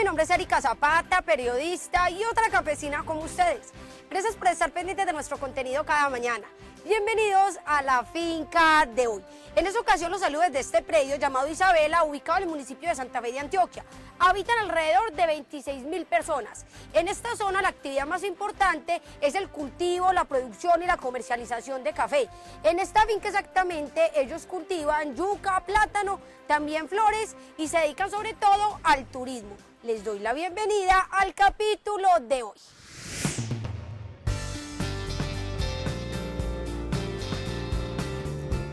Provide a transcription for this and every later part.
nombre es Erika Zapata, periodista y otra campesina como ustedes. Gracias por estar pendientes de nuestro contenido cada mañana. Bienvenidos a la finca de hoy. En esta ocasión los saludo desde este predio llamado Isabela, ubicado en el municipio de Santa Fe de Antioquia. Habitan alrededor de 26.000 personas. En esta zona la actividad más importante es el cultivo, la producción y la comercialización de café. En esta finca exactamente ellos cultivan yuca, plátano, también flores y se dedican sobre todo al turismo. Les doy la bienvenida al capítulo de hoy.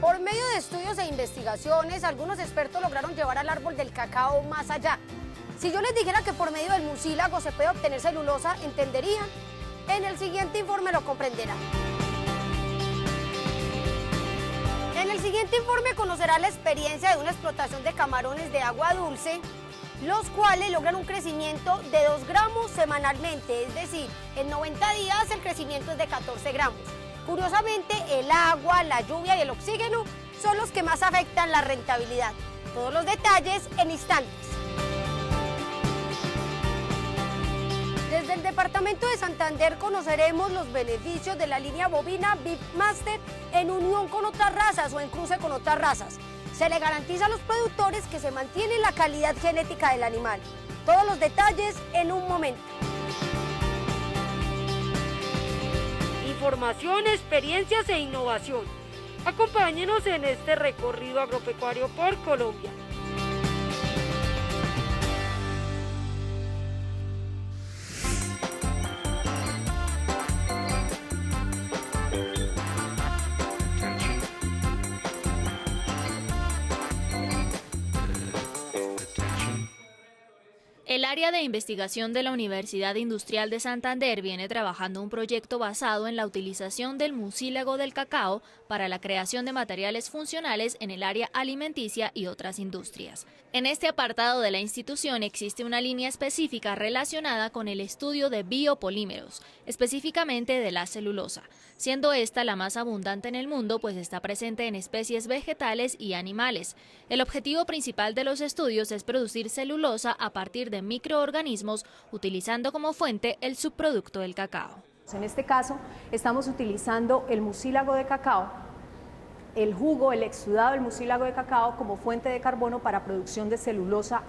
Por medio de estudios e investigaciones, algunos expertos lograron llevar al árbol del cacao más allá. Si yo les dijera que por medio del mucílago se puede obtener celulosa, ¿entenderían? En el siguiente informe lo comprenderán. En el siguiente informe conocerá la experiencia de una explotación de camarones de agua dulce, los cuales logran un crecimiento de 2 gramos semanalmente, es decir, en 90 días el crecimiento es de 14 gramos. Curiosamente, el agua, la lluvia y el oxígeno son los que más afectan la rentabilidad. Todos los detalles en instantes. Desde el departamento de Santander conoceremos los beneficios de la línea bovina Beef Master en unión con otras razas o en cruce con otras razas. Se le garantiza a los productores que se mantiene la calidad genética del animal. Todos los detalles en un momento. Información, experiencias e innovación. Acompáñenos en este recorrido agropecuario por Colombia. El área de investigación de la Universidad Industrial de Santander viene trabajando un proyecto basado en la utilización del mucílago del cacao para la creación de materiales funcionales en el área alimenticia y otras industrias. En este apartado de la institución existe una línea específica relacionada con el estudio de biopolímeros, específicamente de la celulosa, siendo esta la más abundante en el mundo, pues está presente en especies vegetales y animales. El objetivo principal de los estudios es producir celulosa a partir de microorganismos, utilizando como fuente el subproducto del cacao. En este caso, estamos utilizando el mucílago de cacao, el jugo, el exudado del mucílago de cacao como fuente de carbono para producción de celulosa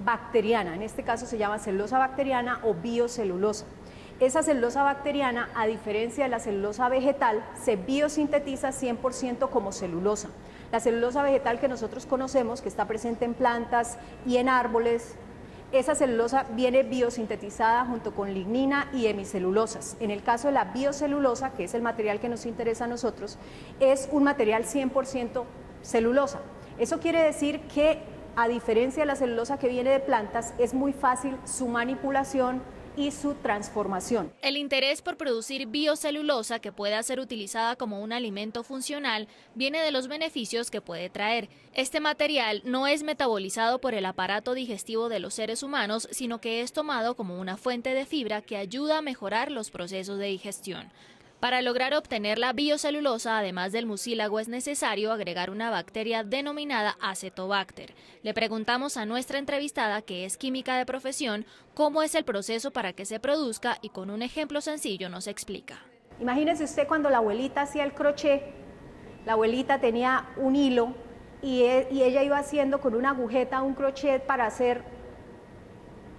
bacteriana. En este caso se llama celulosa bacteriana o biocelulosa. Esa celulosa bacteriana, a diferencia de la celulosa vegetal, se biosintetiza 100% como celulosa. La celulosa vegetal que nosotros conocemos, que está presente en plantas y en árboles, esa celulosa viene biosintetizada junto con lignina y hemicelulosas. En el caso de la biocelulosa, que es el material que nos interesa a nosotros, es un material 100% celulosa. Eso quiere decir que, a diferencia de la celulosa que viene de plantas, es muy fácil su manipulación y su transformación. El interés por producir biocelulosa que pueda ser utilizada como un alimento funcional viene de los beneficios que puede traer. Este material no es metabolizado por el aparato digestivo de los seres humanos, sino que es tomado como una fuente de fibra que ayuda a mejorar los procesos de digestión. Para lograr obtener la biocelulosa, además del mucílago, es necesario agregar una bacteria denominada Acetobacter. Le preguntamos a nuestra entrevistada, que es química de profesión, cómo es el proceso para que se produzca y con un ejemplo sencillo nos explica. Imagínese usted cuando la abuelita hacía el crochet, la abuelita tenía un hilo y ella iba haciendo con una agujeta un crochet para hacer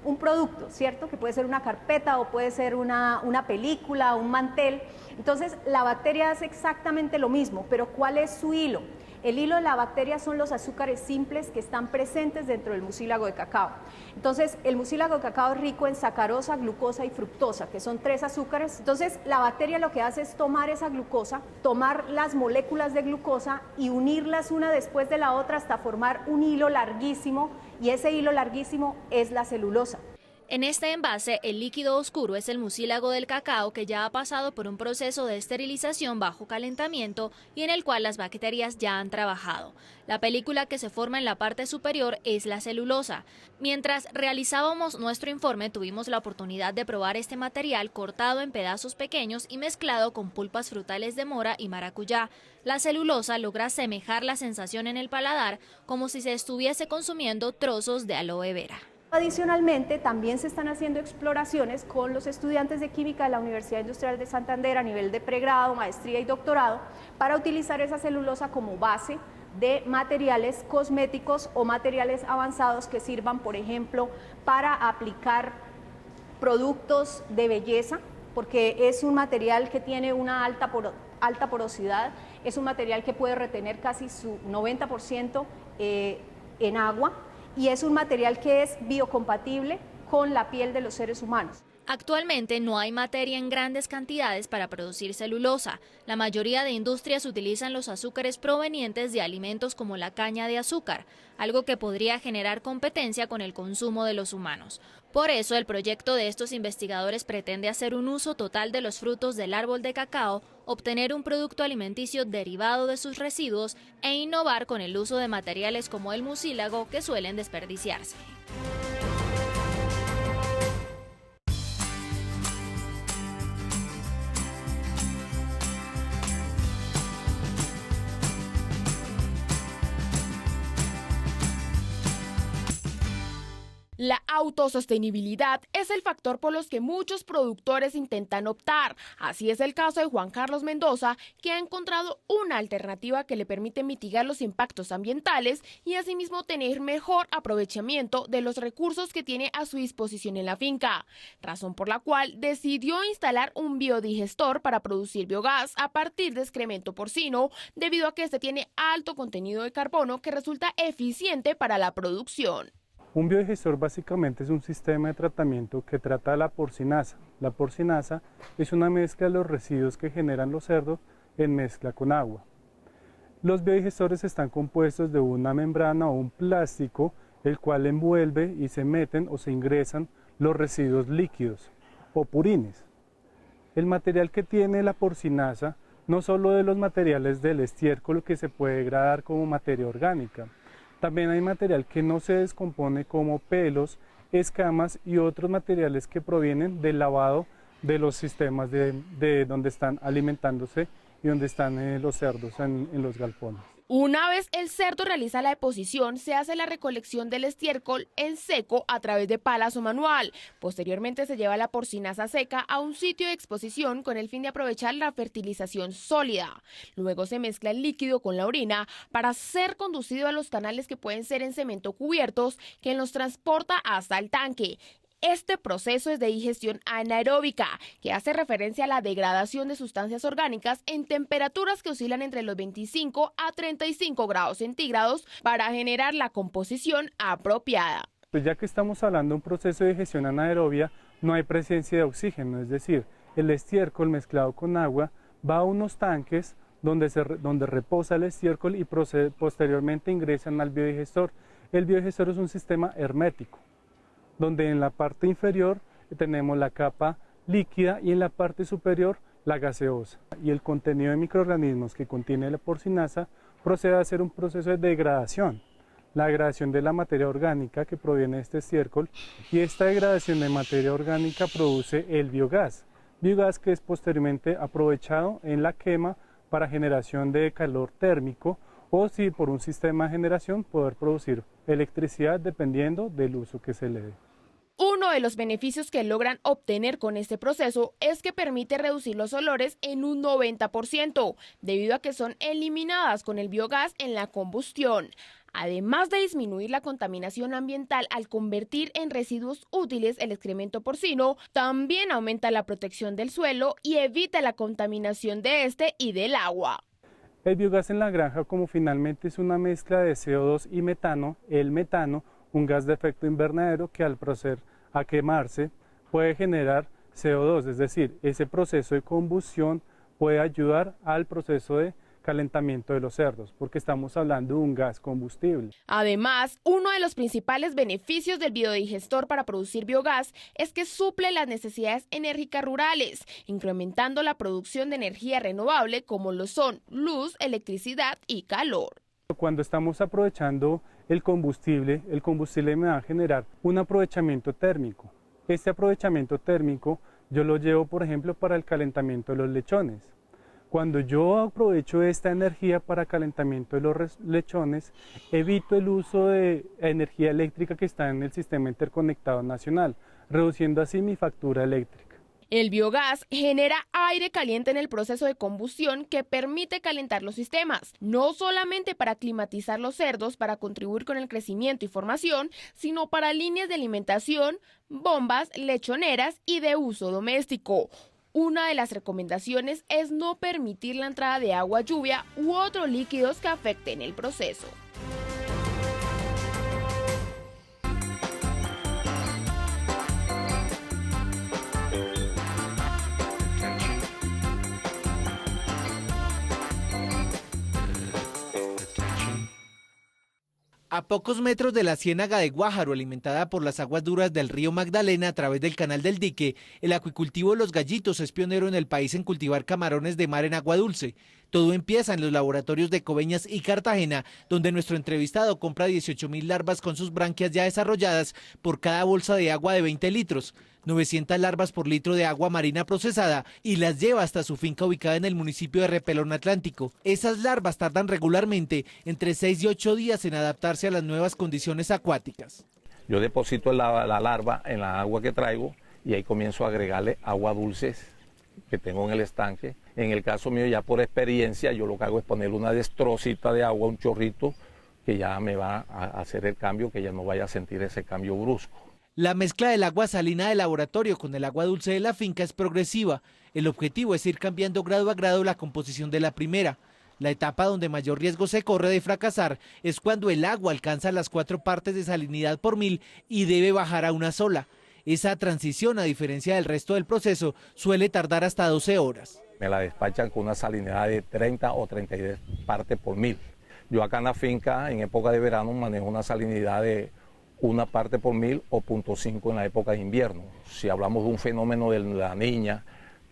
un producto, ¿cierto? Que puede ser una carpeta o puede ser una película, un mantel. Entonces, la bacteria hace exactamente lo mismo, pero ¿cuál es su hilo? El hilo de la bacteria son los azúcares simples que están presentes dentro del mucílago de cacao. Entonces, el mucílago de cacao es rico en sacarosa, glucosa y fructosa, que son 3 azúcares. Entonces, la bacteria lo que hace es tomar esa glucosa, tomar las moléculas de glucosa y unirlas una después de la otra hasta formar un hilo larguísimo, y ese hilo larguísimo es la celulosa. En este envase, el líquido oscuro es el mucílago del cacao, que ya ha pasado por un proceso de esterilización bajo calentamiento y en el cual las bacterias ya han trabajado. La película que se forma en la parte superior es la celulosa. Mientras realizábamos nuestro informe, tuvimos la oportunidad de probar este material cortado en pedazos pequeños y mezclado con pulpas frutales de mora y maracuyá. La celulosa logra asemejar la sensación en el paladar como si se estuviese consumiendo trozos de aloe vera. Adicionalmente, también se están haciendo exploraciones con los estudiantes de química de la Universidad Industrial de Santander a nivel de pregrado, maestría y doctorado para utilizar esa celulosa como base de materiales cosméticos o materiales avanzados que sirvan, por ejemplo, para aplicar productos de belleza, porque es un material que tiene una alta porosidad, es un material que puede retener casi su 90% en agua, y es un material que es biocompatible con la piel de los seres humanos. Actualmente no hay materia en grandes cantidades para producir celulosa. La mayoría de industrias utilizan los azúcares provenientes de alimentos como la caña de azúcar, algo que podría generar competencia con el consumo de los humanos. Por eso, el proyecto de estos investigadores pretende hacer un uso total de los frutos del árbol de cacao, obtener un producto alimenticio derivado de sus residuos e innovar con el uso de materiales como el mucílago que suelen desperdiciarse. La autosostenibilidad es el factor por los que muchos productores intentan optar. Así es el caso de Juan Carlos Mendoza, que ha encontrado una alternativa que le permite mitigar los impactos ambientales y asimismo tener mejor aprovechamiento de los recursos que tiene a su disposición en la finca, razón por la cual decidió instalar un biodigestor para producir biogás a partir de excremento porcino, debido a que este tiene alto contenido de carbono que resulta eficiente para la producción. Un biodigestor básicamente es un sistema de tratamiento que trata la porcinasa. La porcinasa es una mezcla de los residuos que generan los cerdos en mezcla con agua. Los biodigestores están compuestos de una membrana o un plástico, el cual envuelve y se meten o se ingresan los residuos líquidos o purines. El material que tiene la porcinasa, no solo de los materiales del estiércol que se puede degradar como materia orgánica, también hay material que no se descompone como pelos, escamas y otros materiales que provienen del lavado de los sistemas de donde están alimentándose y donde están los cerdos en los galpones. Una vez el cerdo realiza la deposición, se hace la recolección del estiércol en seco a través de palas o manual. Posteriormente se lleva la porcinasa seca a un sitio de exposición con el fin de aprovechar la fertilización sólida. Luego se mezcla el líquido con la orina para ser conducido a los canales que pueden ser en cemento cubiertos, que los transporta hasta el tanque. Este proceso es de digestión anaeróbica, que hace referencia a la degradación de sustancias orgánicas en temperaturas que oscilan entre los 25 a 35 grados centígrados para generar la composición apropiada. Pues ya que estamos hablando de un proceso de digestión anaerobia, no hay presencia de oxígeno, es decir, el estiércol mezclado con agua va a unos tanques donde reposa el estiércol y posteriormente ingresan al biodigestor. El biodigestor es un sistema hermético, donde en la parte inferior tenemos la capa líquida y en la parte superior la gaseosa. Y el contenido de microorganismos que contiene la porcinasa procede a hacer un proceso de degradación, la degradación de la materia orgánica que proviene de este estiércol, y esta degradación de materia orgánica produce el biogás que es posteriormente aprovechado en la quema para generación de calor térmico, o si por un sistema de generación poder producir electricidad dependiendo del uso que se le dé. Uno de los beneficios que logran obtener con este proceso es que permite reducir los olores en un 90%, debido a que son eliminadas con el biogás en la combustión. Además de disminuir la contaminación ambiental al convertir en residuos útiles el excremento porcino, también aumenta la protección del suelo y evita la contaminación de este y del agua. El biogás en la granja, como finalmente es una mezcla de CO2 y metano, el metano, un gas de efecto invernadero que al proceder a quemarse puede generar CO2, es decir, ese proceso de combustión puede ayudar al proceso de calentamiento de los cerdos, porque estamos hablando de un gas combustible. Además, uno de los principales beneficios del biodigestor para producir biogás es que suple las necesidades enérgicas rurales, incrementando la producción de energía renovable como lo son luz, electricidad y calor. Cuando estamos aprovechando el combustible me va a generar un aprovechamiento térmico. Este aprovechamiento térmico yo lo llevo, por ejemplo, para el calentamiento de los lechones. Cuando yo aprovecho esta energía para calentamiento de los lechones, evito el uso de energía eléctrica que está en el sistema interconectado nacional, reduciendo así mi factura eléctrica. El biogás genera aire caliente en el proceso de combustión que permite calentar los sistemas, no solamente para climatizar los cerdos para contribuir con el crecimiento y formación, sino para líneas de alimentación, bombas, lechoneras y de uso doméstico. Una de las recomendaciones es no permitir la entrada de agua, lluvia u otros líquidos que afecten el proceso. A pocos metros de la ciénaga de Guájaro, alimentada por las aguas duras del río Magdalena a través del canal del Dique, el acuicultivo Los Gallitos es pionero en el país en cultivar camarones de mar en agua dulce. Todo empieza en los laboratorios de Coveñas y Cartagena, donde nuestro entrevistado compra 18.000 larvas con sus branquias ya desarrolladas por cada bolsa de agua de 20 litros. 900 larvas por litro de agua marina procesada y las lleva hasta su finca ubicada en el municipio de Repelón Atlántico. Esas larvas tardan regularmente entre 6 y 8 días en adaptarse a las nuevas condiciones acuáticas. Yo deposito la larva en la agua que traigo y ahí comienzo a agregarle agua dulce que tengo en el estanque. En el caso mío, ya por experiencia, yo lo que hago es ponerle una destrocita de agua, un chorrito, que ya me va a hacer el cambio, que ya no vaya a sentir ese cambio brusco. La mezcla del agua salina del laboratorio con el agua dulce de la finca es progresiva. El objetivo es ir cambiando grado a grado la composición de la primera. La etapa donde mayor riesgo se corre de fracasar es cuando el agua alcanza las 4 partes de salinidad por 1000 y debe bajar a una sola. Esa transición, a diferencia del resto del proceso, suele tardar hasta 12 horas. Me la despachan con una salinidad de 30 o 32 partes por 1000. Yo acá en la finca, en época de verano, manejo una salinidad de 1 parte por 1000 o 0.5 en la época de invierno. Si hablamos de un fenómeno de la niña,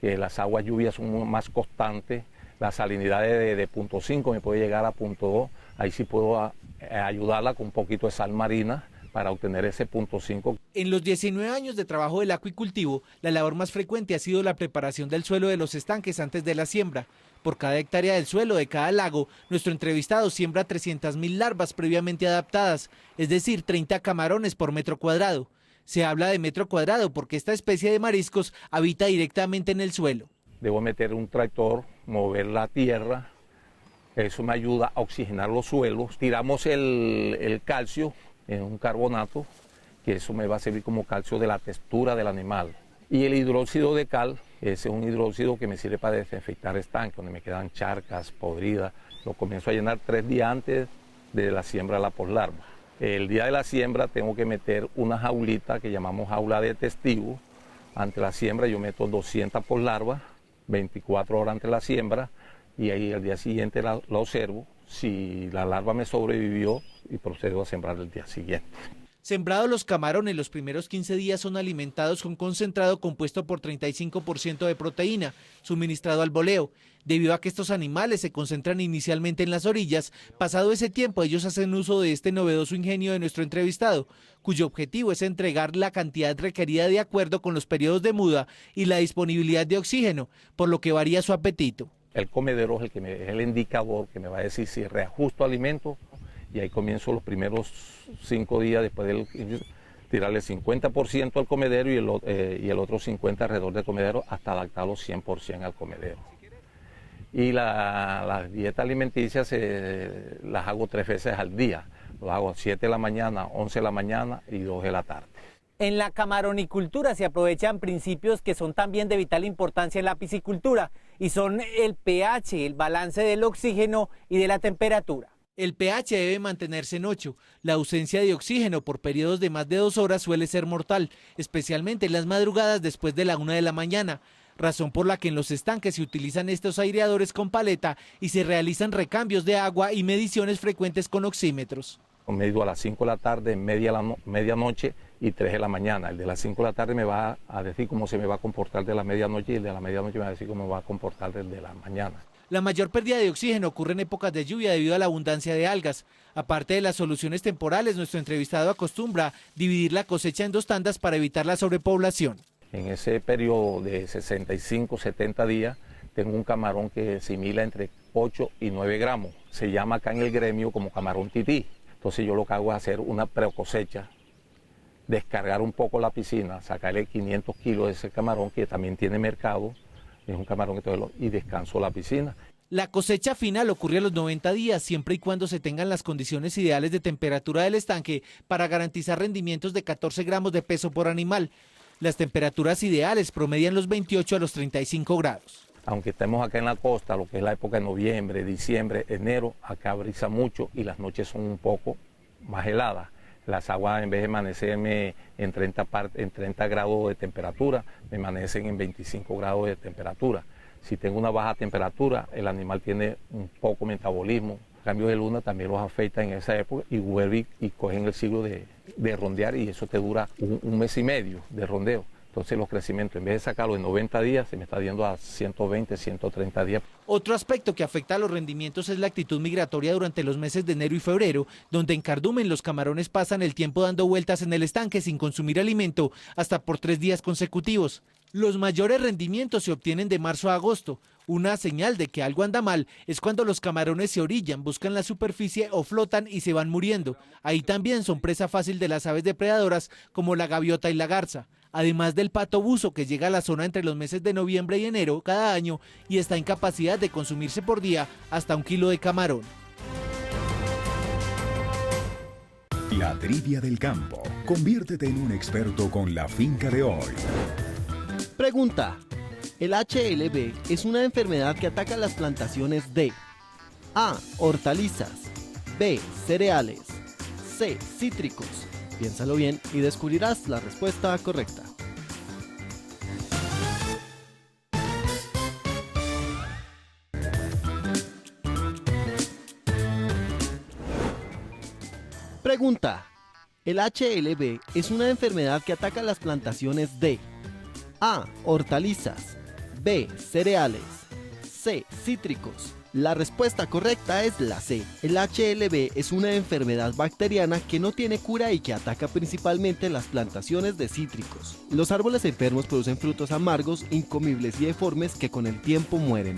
que las aguas lluvias son más constantes, la salinidad de 0.5 me puede llegar a 0.2, ahí sí puedo ayudarla con un poquito de sal marina para obtener ese 0.5. En los 19 años de trabajo del acuicultivo, la labor más frecuente ha sido la preparación del suelo de los estanques antes de la siembra. Por cada hectárea del suelo de cada lago, nuestro entrevistado siembra 300.000 larvas previamente adaptadas, es decir, 30 camarones por metro cuadrado. Se habla de metro cuadrado porque esta especie de mariscos habita directamente en el suelo. Debo meter un tractor, mover la tierra, eso me ayuda a oxigenar los suelos. Tiramos el calcio en un carbonato, que eso me va a servir como calcio de la textura del animal. Y el hidróxido de cal, ese es un hidróxido que me sirve para desinfectar estanques, donde me quedan charcas, podridas. Lo comienzo a llenar 3 días antes de la siembra de la poslarva. El día de la siembra tengo que meter una jaulita que llamamos jaula de testigo. Ante la siembra yo meto 200 poslarvas, 24 horas antes de la siembra, y ahí al día siguiente la observo. Si la larva me sobrevivió, y procedo a sembrar el día siguiente. Sembrados los camarones, los primeros 15 días son alimentados con concentrado compuesto por 35% de proteína, suministrado al boleo. Debido a que estos animales se concentran inicialmente en las orillas, pasado ese tiempo ellos hacen uso de este novedoso ingenio de nuestro entrevistado, cuyo objetivo es entregar la cantidad requerida de acuerdo con los periodos de muda y la disponibilidad de oxígeno, por lo que varía su apetito. El comedero es el indicador que me va a decir si reajusto alimento, y ahí comienzo los primeros 5 días después de tirarle 50% al comedero y el otro 50% alrededor del comedero hasta adaptarlo 100% al comedero. Y las dietas alimenticias las hago 3 veces al día. Lo hago 7 de la mañana, 11 de la mañana y 2 de la tarde. En la camaronicultura se aprovechan principios que son también de vital importancia en la piscicultura y son el pH, el balance del oxígeno y de la temperatura. El pH debe mantenerse en 8. La ausencia de oxígeno por periodos de más de 2 horas suele ser mortal, especialmente en las madrugadas después de la 1 de la mañana, razón por la que en los estanques se utilizan estos aireadores con paleta y se realizan recambios de agua y mediciones frecuentes con oxímetros. Mido a las 5 de la tarde, medianoche y 3 de la mañana. El de las 5 de la tarde me va a decir cómo se me va a comportar de la medianoche y el de la medianoche me va a decir cómo me va a comportar el de la mañana. La mayor pérdida de oxígeno ocurre en épocas de lluvia debido a la abundancia de algas. Aparte de las soluciones temporales, nuestro entrevistado acostumbra dividir la cosecha en 2 tandas para evitar la sobrepoblación. En ese periodo de 65, 70 días tengo un camarón que asimila entre 8 y 9 gramos. Se llama acá en el gremio como camarón tití. Entonces yo lo que hago es hacer una precosecha, descargar un poco la piscina, sacarle 500 kilos de ese camarón que también tiene mercado, es un camarón que todo y descanso la piscina. La cosecha final ocurre a los 90 días, siempre y cuando se tengan las condiciones ideales de temperatura del estanque para garantizar rendimientos de 14 gramos de peso por animal. Las temperaturas ideales promedian los 28 a los 35 grados. Aunque estemos acá en la costa, lo que es la época de noviembre, diciembre, enero, acá brisa mucho y las noches son un poco más heladas. Las aguas, en vez de amanecerme en 30 grados de temperatura, me amanecen en 25 grados de temperatura. Si tengo una baja temperatura, el animal tiene un poco metabolismo. Cambios de luna también los afecta en esa época y vuelven y cogen el ciclo de rondear y eso te dura un mes y medio de rondeo. Entonces los crecimientos, en vez de sacarlo en 90 días, se me está yendo a 120, 130 días. Otro aspecto que afecta a los rendimientos es la actitud migratoria durante los meses de enero y febrero, donde en Cardumen los camarones pasan el tiempo dando vueltas en el estanque sin consumir alimento hasta por 3 días consecutivos. Los mayores rendimientos se obtienen de marzo a agosto. Una señal de que algo anda mal es cuando los camarones se orillan, buscan la superficie o flotan y se van muriendo. Ahí también son presa fácil de las aves depredadoras como la gaviota y la garza. Además del pato buzo que llega a la zona entre los meses de noviembre y enero cada año y está en capacidad de consumirse por día hasta 1 kilo de camarón. La trivia del campo. Conviértete en un experto con la finca de hoy. Pregunta. El HLB es una enfermedad que ataca las plantaciones de A. Hortalizas, B. Cereales, C. Cítricos. Piénsalo bien y descubrirás la respuesta correcta. Pregunta. El HLB es una enfermedad que ataca las plantaciones de A. Hortalizas, B. Cereales, C. Cítricos. La respuesta correcta es la C. El HLB es una enfermedad bacteriana que no tiene cura y que ataca principalmente las plantaciones de cítricos. Los árboles enfermos producen frutos amargos, incomibles y deformes que con el tiempo mueren.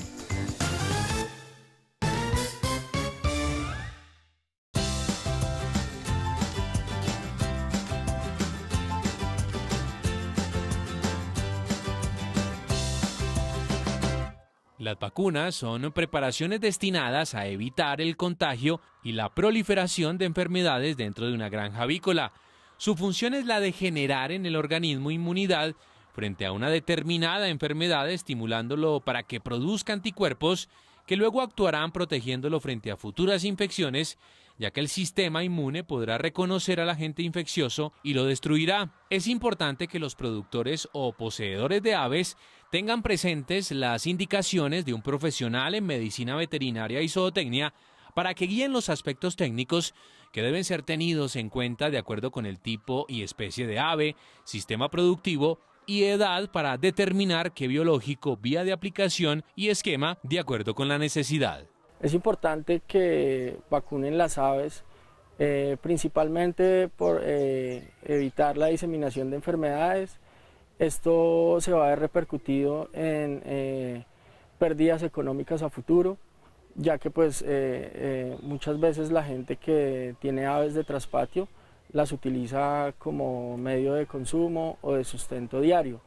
Las vacunas son preparaciones destinadas a evitar el contagio y la proliferación de enfermedades dentro de una granja avícola. Su función es la de generar en el organismo inmunidad frente a una determinada enfermedad, estimulándolo para que produzca anticuerpos que luego actuarán protegiéndolo frente a futuras infecciones, ya que el sistema inmune podrá reconocer al agente infeccioso y lo destruirá. Es importante que los productores o poseedores de aves tengan presentes las indicaciones de un profesional en medicina veterinaria y zootecnia para que guíen los aspectos técnicos que deben ser tenidos en cuenta de acuerdo con el tipo y especie de ave, sistema productivo y edad para determinar qué biológico, vía de aplicación y esquema de acuerdo con la necesidad. Es importante que vacunen las aves, principalmente por evitar la diseminación de enfermedades. Esto se va a ver repercutido en pérdidas económicas a futuro, ya que pues muchas veces la gente que tiene aves de traspatio las utiliza como medio de consumo o de sustento diario.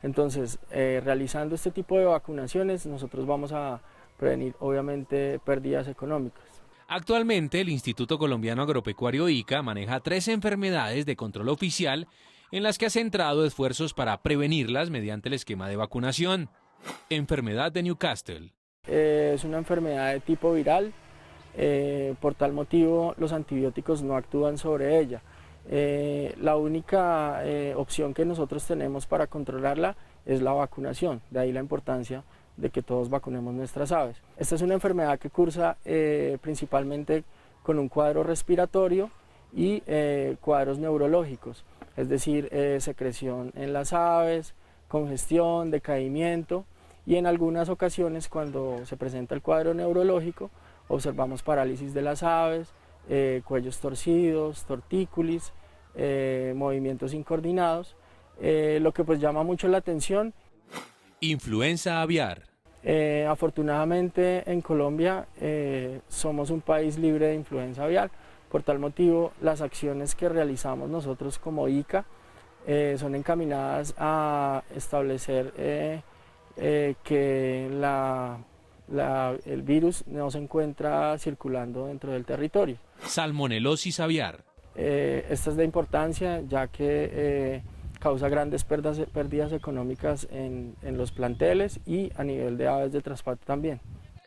Entonces, realizando este tipo de vacunaciones, nosotros vamos a prevenir obviamente pérdidas económicas. Actualmente el Instituto Colombiano Agropecuario ICA maneja 3 enfermedades de control oficial en las que ha centrado esfuerzos para prevenirlas mediante el esquema de vacunación. Enfermedad de Newcastle. Es una enfermedad de tipo viral, por tal motivo los antibióticos no actúan sobre ella. La única opción que nosotros tenemos para controlarla es la vacunación, de ahí la importancia de que todos vacunemos nuestras aves. Esta es una enfermedad que cursa principalmente con un cuadro respiratorio y cuadros neurológicos, es decir, secreción en las aves, congestión, decaimiento, y en algunas ocasiones cuando se presenta el cuadro neurológico observamos parálisis de las aves, cuellos torcidos, tortícolis, movimientos incoordinados, lo que pues llama mucho la atención. Influenza aviar. Afortunadamente en Colombia somos un país libre de influenza aviar. Por tal motivo, las acciones que realizamos nosotros como ICA son encaminadas a establecer que el virus no se encuentra circulando dentro del territorio. Salmonelosis aviar. Esta es de importancia ya que causa grandes pérdidas económicas en los planteles y a nivel de aves de transporte también.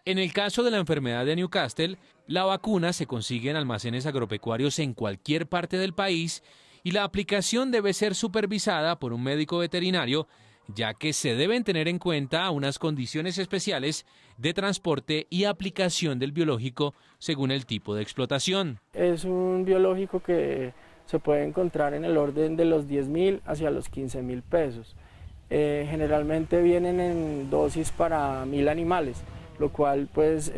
En el caso de la enfermedad de Newcastle, la vacuna se consigue en almacenes agropecuarios en cualquier parte del país y la aplicación debe ser supervisada por un médico veterinario, ya que se deben tener en cuenta unas condiciones especiales de transporte y aplicación del biológico según el tipo de explotación. Es un biológico que se puede encontrar en el orden de los 10.000 hacia los 15.000 pesos. Generalmente vienen en dosis para 1.000 animales, lo cual pues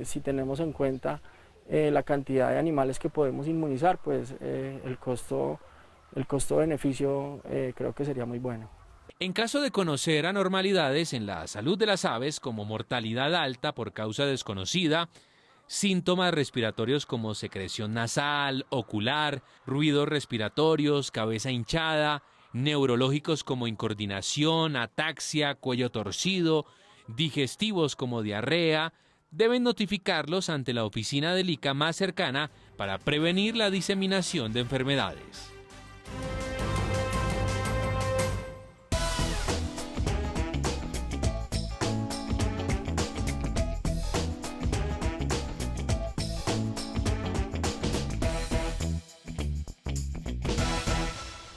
si tenemos en cuenta la cantidad de animales que podemos inmunizar, pues el costo-beneficio creo que sería muy bueno. En caso de conocer anormalidades en la salud de las aves como mortalidad alta por causa desconocida, síntomas respiratorios como secreción nasal, ocular, ruidos respiratorios, cabeza hinchada, neurológicos como incoordinación, ataxia, cuello torcido, digestivos como diarrea, deben notificarlos ante la oficina del ICA más cercana para prevenir la diseminación de enfermedades.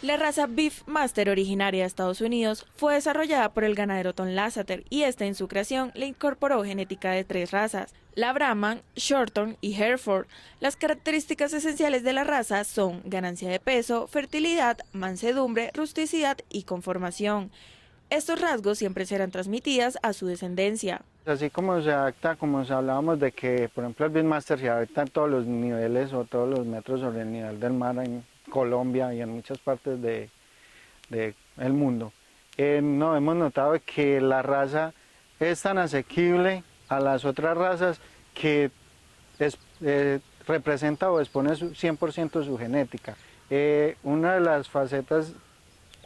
La raza Beefmaster, originaria de Estados Unidos, fue desarrollada por el ganadero Tom Lasseter y en su creación le incorporó genética de 3 razas, la Brahman, Shorthorn y Hereford. Las características esenciales de la raza son ganancia de peso, fertilidad, mansedumbre, rusticidad y conformación. Estos rasgos siempre serán transmitidas a su descendencia. Así como se adapta, como hablábamos de que, por ejemplo, el Beefmaster se adapta en todos los niveles o todos los metros sobre el nivel del mar en Colombia y en muchas partes del mundo. No, hemos notado que la raza es tan asequible a las otras razas que representa o expone 100% su genética. Una de las facetas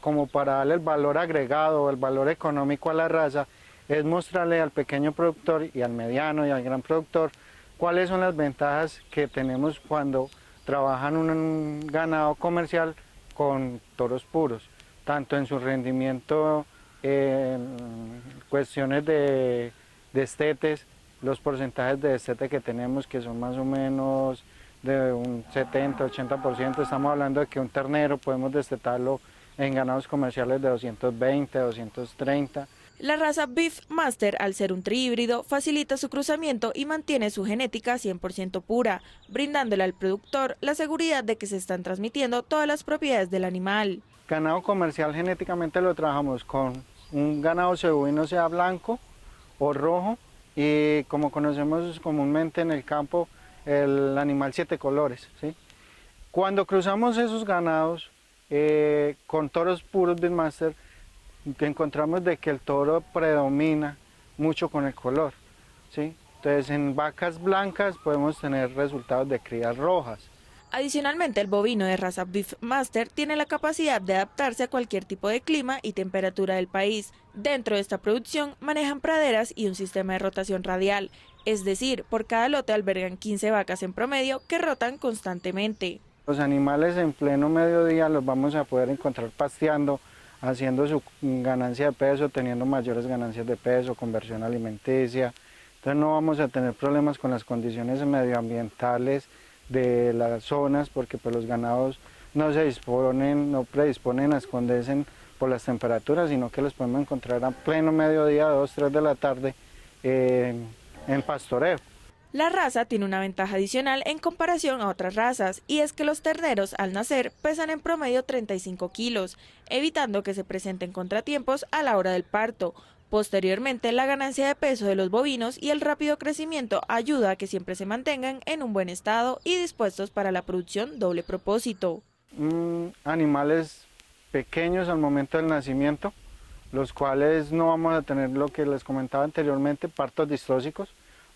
como para darle el valor agregado o el valor económico a la raza es mostrarle al pequeño productor y al mediano y al gran productor cuáles son las ventajas que tenemos cuando trabajan un ganado comercial con toros puros, tanto en su rendimiento, en cuestiones de destetes, los porcentajes de destete que tenemos que son más o menos de un 70-80%, estamos hablando de que un ternero podemos destetarlo en ganados comerciales de 220, 230. La raza Beefmaster, al ser un trihíbrido, facilita su cruzamiento y mantiene su genética 100% pura, brindándole al productor la seguridad de que se están transmitiendo todas las propiedades del animal. Ganado comercial genéticamente lo trabajamos con un ganado cebovino, sea blanco o rojo, y como conocemos comúnmente en el campo, el animal 7 colores, ¿sí? Cuando cruzamos esos ganados con toros puros Beefmaster, encontramos de que el toro predomina mucho con el color, ¿sí? Entonces en vacas blancas podemos tener resultados de crías rojas. Adicionalmente, el bovino de raza Beefmaster tiene la capacidad de adaptarse a cualquier tipo de clima y temperatura del país. Dentro de esta producción manejan praderas y un sistema de rotación radial, es decir, por cada lote albergan 15 vacas en promedio que rotan constantemente. Los animales en pleno mediodía los vamos a poder encontrar pasteando, haciendo su ganancia de peso, teniendo mayores ganancias de peso, conversión alimenticia. Entonces no vamos a tener problemas con las condiciones medioambientales de las zonas, porque pues los ganados no predisponen a esconderse por las temperaturas, sino que los podemos encontrar a pleno mediodía, 2, 3 de la tarde, en pastoreo. La raza tiene una ventaja adicional en comparación a otras razas, y es que los terneros al nacer pesan en promedio 35 kilos, evitando que se presenten contratiempos a la hora del parto. Posteriormente, la ganancia de peso de los bovinos y el rápido crecimiento ayuda a que siempre se mantengan en un buen estado y dispuestos para la producción doble propósito. Animales pequeños al momento del nacimiento, los cuales no vamos a tener lo que les comentaba anteriormente, partos distróxicos,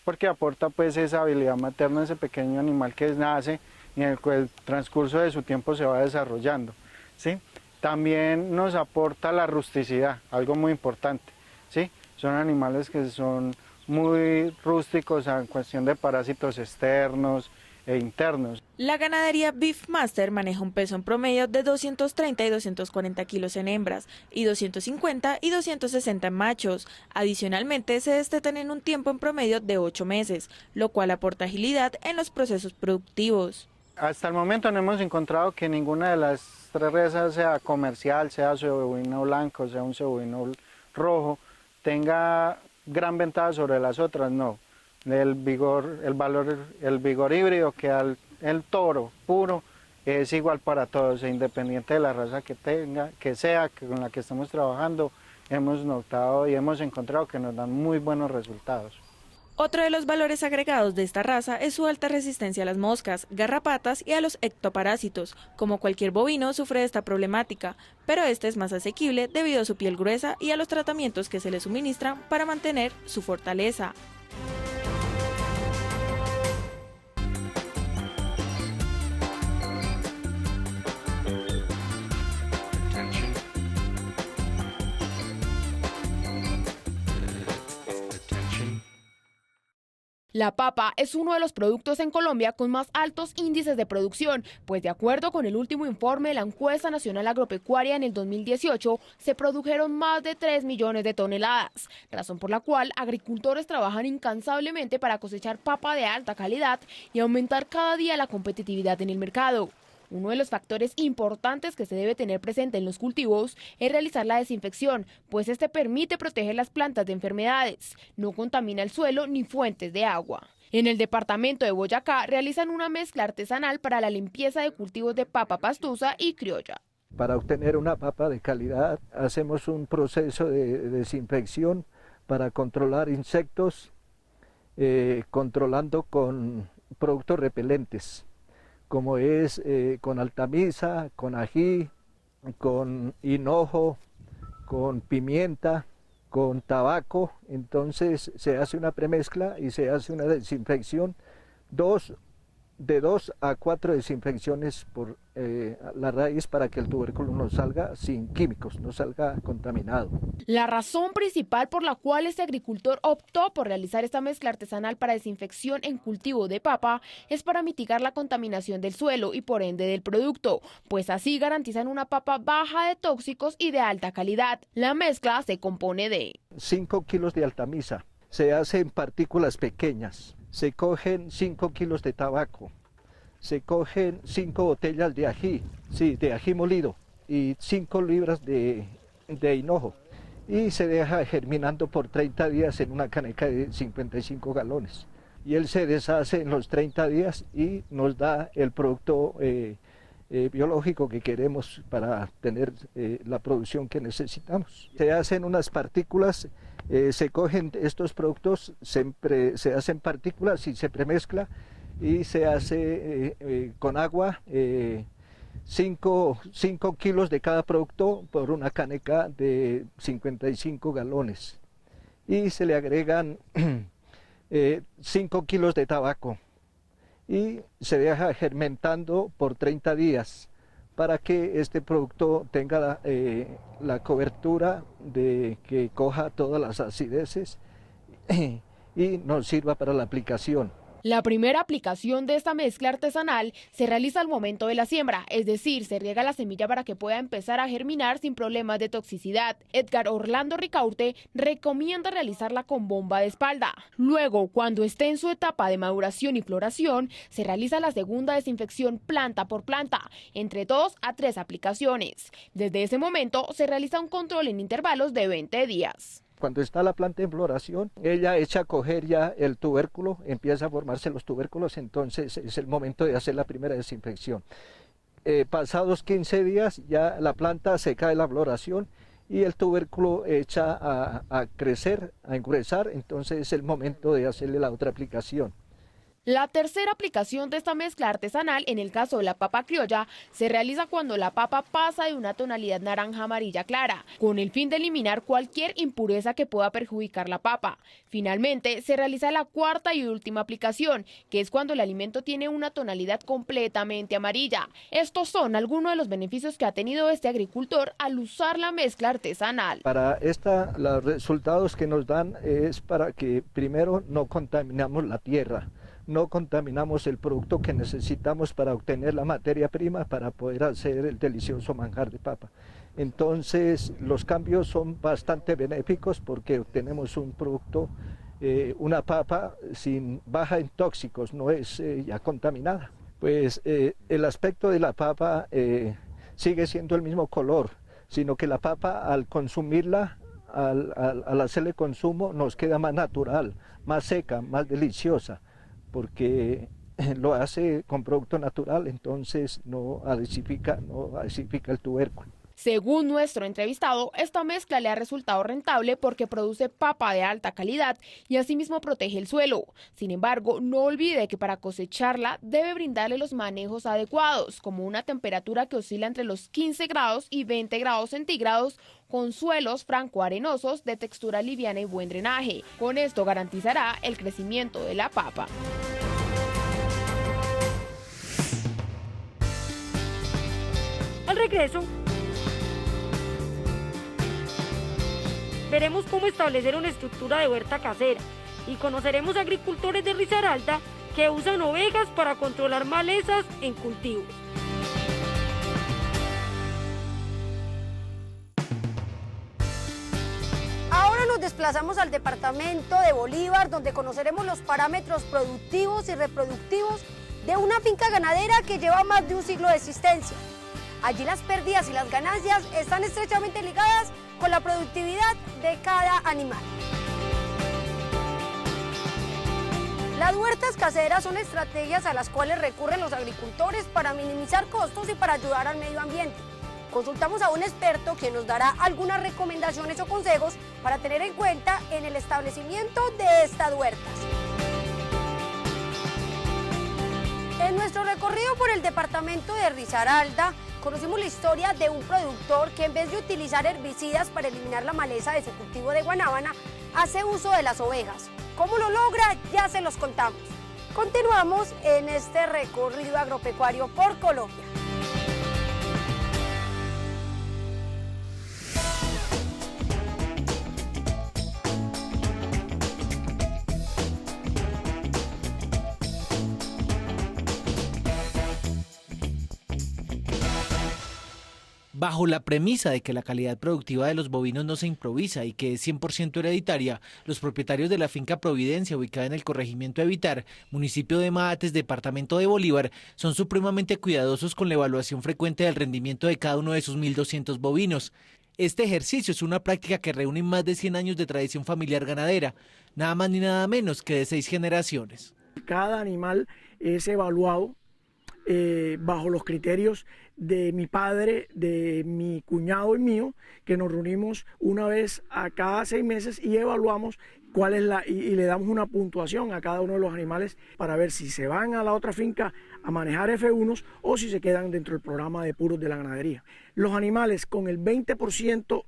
porque aporta pues esa habilidad materna a ese pequeño animal que nace y en el transcurso de su tiempo se va desarrollando, ¿sí? También nos aporta la rusticidad, algo muy importante, ¿sí? Son animales que son muy rústicos en cuestión de parásitos externos e internos. La ganadería Beefmaster maneja un peso en promedio de 230 y 240 kilos en hembras y 250 y 260 en machos. Adicionalmente, se destetan en un tiempo en promedio de 8 meses, lo cual aporta agilidad en los procesos productivos. Hasta el momento no hemos encontrado que ninguna de las 3 razas, sea comercial, sea cebovino blanco, sea un cebovino rojo, tenga gran ventaja sobre las otras, no. El vigor híbrido que el toro puro es igual para todos, independiente de la raza que tenga, que sea, con la que estamos trabajando, hemos notado y hemos encontrado que nos dan muy buenos resultados. Otro de los valores agregados de esta raza es su alta resistencia a las moscas, garrapatas y a los ectoparásitos. Como cualquier bovino sufre de esta problemática, pero este es más asequible debido a su piel gruesa y a los tratamientos que se le suministran para mantener su fortaleza. La papa es uno de los productos en Colombia con más altos índices de producción, pues de acuerdo con el último informe de la Encuesta Nacional Agropecuaria en el 2018, se produjeron más de 3 millones de toneladas, razón por la cual agricultores trabajan incansablemente para cosechar papa de alta calidad y aumentar cada día la competitividad en el mercado. Uno de los factores importantes que se debe tener presente en los cultivos es realizar la desinfección, pues este permite proteger las plantas de enfermedades, no contamina el suelo ni fuentes de agua. En el departamento de Boyacá realizan una mezcla artesanal para la limpieza de cultivos de papa pastusa y criolla. Para obtener una papa de calidad hacemos un proceso de desinfección para controlar insectos, controlando con productos repelentes, como es con altamisa, con ají, con hinojo, con pimienta, con tabaco. Entonces se hace una premezcla y se hace una desinfección, de 2 a 4 desinfecciones por la raíz para que el tubérculo no salga sin químicos, no salga contaminado. La razón principal por la cual este agricultor optó por realizar esta mezcla artesanal para desinfección en cultivo de papa es para mitigar la contaminación del suelo y por ende del producto, pues así garantizan una papa baja de tóxicos y de alta calidad. La mezcla se compone de 5 kilos de altamisa, se hace en partículas pequeñas, se cogen 5 kilos de tabaco, se cogen 5 botellas de ají, de ají molido, y 5 libras de hinojo, y se deja germinando por 30 días en una caneca de 55 galones. Y él se deshace en los 30 días y nos da el producto biológico que queremos para tener la producción que necesitamos. Se hacen unas partículas, se cogen estos productos, se hacen partículas y se premezcla y se hace con agua 5 kilos de cada producto por una caneca de 55 galones y se le agregan 5 kilos de tabaco y se deja fermentando por 30 días para que este producto tenga la cobertura de que coja todas las acideces y nos sirva para la aplicación. La primera aplicación de esta mezcla artesanal se realiza al momento de la siembra, es decir, se riega la semilla para que pueda empezar a germinar sin problemas de toxicidad. Edgar Orlando Ricaurte recomienda realizarla con bomba de espalda. Luego, cuando esté en su etapa de maduración y floración, se realiza la segunda desinfección planta por planta, entre 2 a 3 aplicaciones. Desde ese momento se realiza un control en intervalos de 20 días. Cuando está la planta en floración, ella echa a coger ya el tubérculo, empieza a formarse los tubérculos, entonces es el momento de hacer la primera desinfección. Pasados 15 días ya la planta se cae la floración y el tubérculo echa a crecer, a engruesar, entonces es el momento de hacerle la otra aplicación. La tercera aplicación de esta mezcla artesanal, en el caso de la papa criolla, se realiza cuando la papa pasa de una tonalidad naranja amarilla clara, con el fin de eliminar cualquier impureza que pueda perjudicar la papa. Finalmente, se realiza la cuarta y última aplicación, que es cuando el alimento tiene una tonalidad completamente amarilla. Estos son algunos de los beneficios que ha tenido este agricultor al usar la mezcla artesanal. Para los resultados que nos dan es para que primero no contaminamos la tierra, no contaminamos el producto que necesitamos para obtener la materia prima para poder hacer el delicioso manjar de papa. Entonces los cambios son bastante benéficos porque obtenemos un producto, una papa baja en tóxicos, no es ya contaminada. Pues el aspecto de la papa sigue siendo el mismo color, sino que la papa al consumirla, al hacerle consumo, nos queda más natural, más seca, más deliciosa, porque lo hace con producto natural, entonces no adicifica el tubérculo. Según nuestro entrevistado, esta mezcla le ha resultado rentable porque produce papa de alta calidad y asimismo protege el suelo. Sin embargo, no olvide que para cosecharla debe brindarle los manejos adecuados, como una temperatura que oscila entre los 15 grados y 20 grados centígrados, con suelos franco-arenosos de textura liviana y buen drenaje. Con esto garantizará el crecimiento de la papa. Al regreso, veremos cómo establecer una estructura de huerta casera y conoceremos agricultores de Risaralda que usan ovejas para controlar malezas en cultivos. Ahora nos desplazamos al departamento de Bolívar, donde conoceremos los parámetros productivos y reproductivos de una finca ganadera que lleva más de un siglo de existencia. Allí las pérdidas y las ganancias están estrechamente ligadas con la productividad de cada animal. Las huertas caseras son estrategias a las cuales recurren los agricultores para minimizar costos y para ayudar al medio ambiente. Consultamos a un experto que nos dará algunas recomendaciones o consejos para tener en cuenta en el establecimiento de estas huertas. En nuestro recorrido por el departamento de Risaralda, conocimos la historia de un productor que en vez de utilizar herbicidas para eliminar la maleza de su cultivo de guanábana, hace uso de las ovejas. ¿Cómo lo logra? Ya se los contamos. Continuamos en este recorrido agropecuario por Colombia. Bajo la premisa de que la calidad productiva de los bovinos no se improvisa y que es 100% hereditaria, los propietarios de la finca Providencia, ubicada en el corregimiento de Vitar, municipio de Maates, departamento de Bolívar, son supremamente cuidadosos con la evaluación frecuente del rendimiento de cada uno de sus 1.200 bovinos. Este ejercicio es una práctica que reúne más de 100 años de tradición familiar ganadera, nada más ni nada menos que de 6 generaciones. Cada animal es evaluado bajo los criterios de mi padre, de mi cuñado y mío, que nos reunimos una vez a cada 6 meses y evaluamos cuál es y le damos una puntuación a cada uno de los animales para ver si se van a la otra finca a manejar F1 o si se quedan dentro del programa de puros de la ganadería. Los animales con el 20%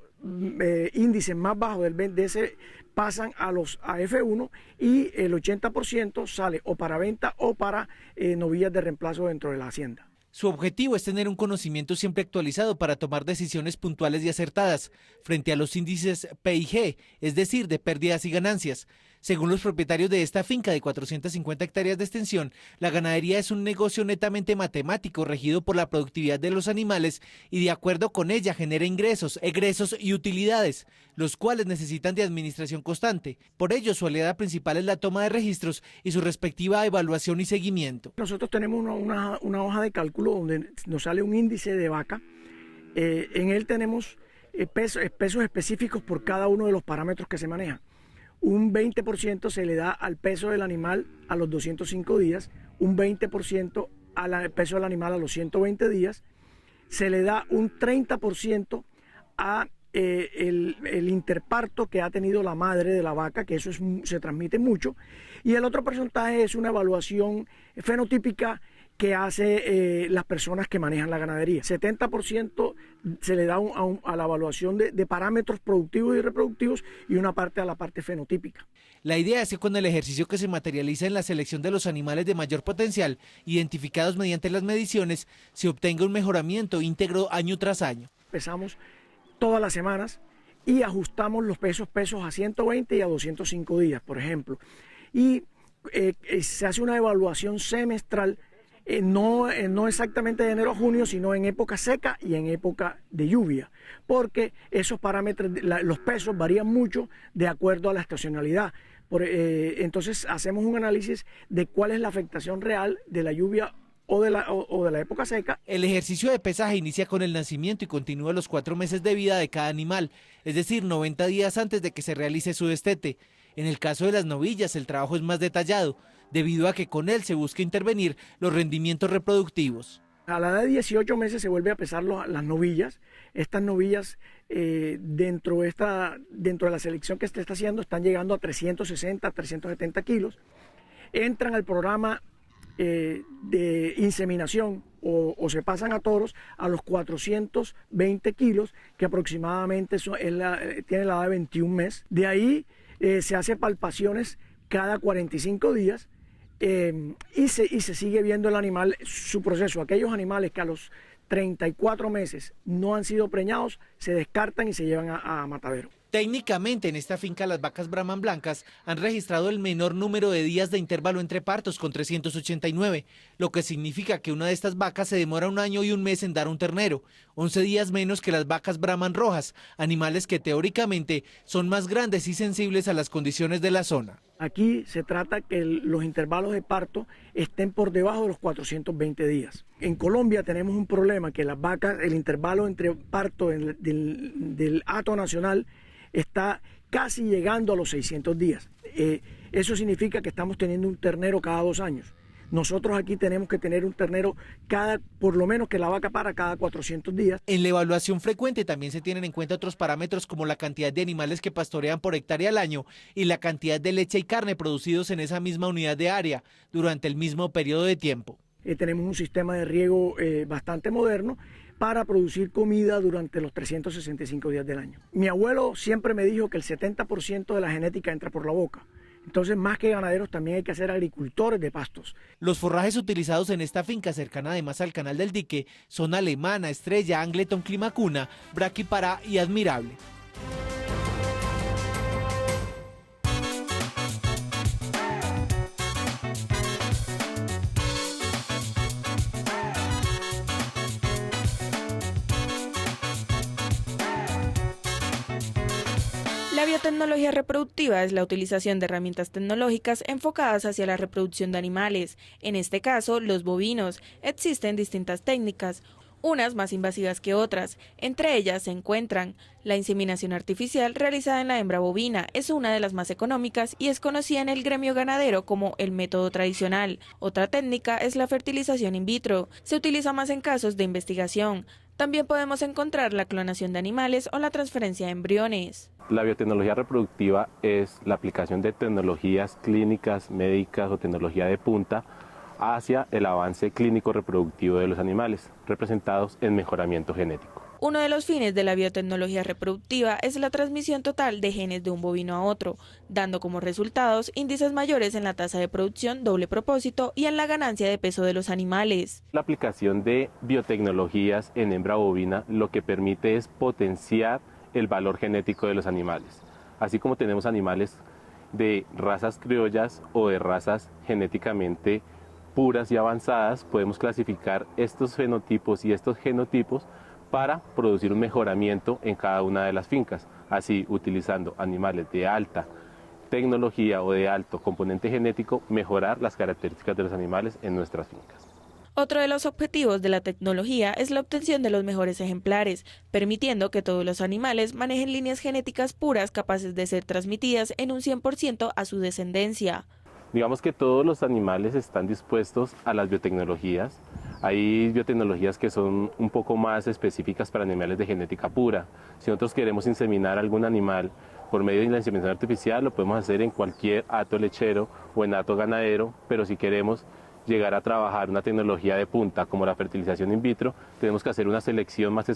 índice más bajo de ese pasan a F1 y el 80% sale o para venta o para novillas de reemplazo dentro de la hacienda. Su objetivo es tener un conocimiento siempre actualizado para tomar decisiones puntuales y acertadas frente a los índices P y G, es decir, de pérdidas y ganancias. Según los propietarios de esta finca de 450 hectáreas de extensión, la ganadería es un negocio netamente matemático regido por la productividad de los animales y de acuerdo con ella genera ingresos, egresos y utilidades, los cuales necesitan de administración constante. Por ello, su aliada principal es la toma de registros y su respectiva evaluación y seguimiento. Nosotros tenemos una hoja de cálculo donde nos sale un índice de vaca. En él tenemos pesos específicos por cada uno de los parámetros que se manejan. Un 20% se le da al peso del animal a los 205 días, un 20% al peso del animal a los 120 días, se le da un 30% a el interparto que ha tenido la madre de la vaca, que eso se transmite mucho, y el otro porcentaje es una evaluación fenotípica que hace las personas que manejan la ganadería. 70% se le da a la evaluación de parámetros productivos y reproductivos y una parte a la parte fenotípica. La idea es que con el ejercicio que se materializa en la selección de los animales de mayor potencial, identificados mediante las mediciones, se obtenga un mejoramiento íntegro año tras año. Pesamos todas las semanas y ajustamos los pesos a 120 y a 205 días, por ejemplo. Y se hace una evaluación semestral, no exactamente de enero a junio, sino en época seca y en época de lluvia, porque esos parámetros, los pesos varían mucho de acuerdo a la estacionalidad. Entonces hacemos un análisis de cuál es la afectación real de la lluvia o de la época seca. El ejercicio de pesaje inicia con el nacimiento y continúa los 4 meses de vida de cada animal, es decir, 90 días antes de que se realice su destete. En el caso de las novillas, el trabajo es más detallado, debido a que con él se busca intervenir los rendimientos reproductivos. A la edad de 18 meses se vuelve a pesar las novillas. Estas novillas dentro de la selección que se está haciendo están llegando a 360, 370 kilos. Entran al programa de inseminación o se pasan a toros a los 420 kilos, que aproximadamente tiene la edad de 21 meses. De ahí se hace palpaciones cada 45 días y se sigue viendo el animal, su proceso. Aquellos animales que a los 34 meses no han sido preñados se descartan y se llevan a matadero. Técnicamente en esta finca las vacas Brahman blancas han registrado el menor número de días de intervalo entre partos con 389, lo que significa que una de estas vacas se demora 1 año y 1 mes en dar un ternero, 11 días menos que las vacas Brahman rojas, animales que teóricamente son más grandes y sensibles a las condiciones de la zona. Aquí se trata que los intervalos de parto estén por debajo de los 420 días. En Colombia tenemos un problema que las vacas, el intervalo entre parto del hato nacional está casi llegando a los 600 días. Eso significa que estamos teniendo un ternero cada 2 años. Nosotros aquí tenemos que tener un ternero por lo menos que la vaca para cada 400 días. En la evaluación frecuente también se tienen en cuenta otros parámetros como la cantidad de animales que pastorean por hectárea al año y la cantidad de leche y carne producidos en esa misma unidad de área durante el mismo periodo de tiempo. Tenemos un sistema de riego bastante moderno para producir comida durante los 365 días del año. Mi abuelo siempre me dijo que el 70% de la genética entra por la boca. Entonces, más que ganaderos, también hay que ser agricultores de pastos. Los forrajes utilizados en esta finca, cercana además al Canal del Dique, son Alemana, Estrella, Angleton, Climacuna, Braquipará y Admirable. La biotecnología reproductiva es la utilización de herramientas tecnológicas enfocadas hacia la reproducción de animales, en este caso los bovinos. Existen distintas técnicas, unas más invasivas que otras. Entre ellas se encuentran la inseminación artificial realizada en la hembra bovina, es una de las más económicas y es conocida en el gremio ganadero como el método tradicional. Otra técnica es la fertilización in vitro, se utiliza más en casos de investigación. También podemos encontrar la clonación de animales o la transferencia de embriones. La biotecnología reproductiva es la aplicación de tecnologías clínicas, médicas o tecnología de punta hacia el avance clínico reproductivo de los animales, representados en mejoramiento genético. Uno de los fines de la biotecnología reproductiva es la transmisión total de genes de un bovino a otro, dando como resultados índices mayores en la tasa de producción doble propósito y en la ganancia de peso de los animales. La aplicación de biotecnologías en hembra bovina lo que permite es potenciar el valor genético de los animales. Así como tenemos animales de razas criollas o de razas genéticamente puras y avanzadas, podemos clasificar estos fenotipos y estos genotipos para producir un mejoramiento en cada una de las fincas, así utilizando animales de alta tecnología o de alto componente genético, mejorar las características de los animales en nuestras fincas. Otro de los objetivos de la tecnología es la obtención de los mejores ejemplares, permitiendo que todos los animales manejen líneas genéticas puras capaces de ser transmitidas en un 100% a su descendencia. Digamos que todos los animales están dispuestos a las biotecnologías, Hay biotecnologías que son un poco más específicas para animales de genética pura. Si nosotros queremos inseminar algún animal por medio de la inseminación artificial, lo podemos hacer en cualquier hato lechero o en hato ganadero, pero si queremos llegar a trabajar una tecnología de punta como la fertilización in vitro, tenemos que hacer una selección más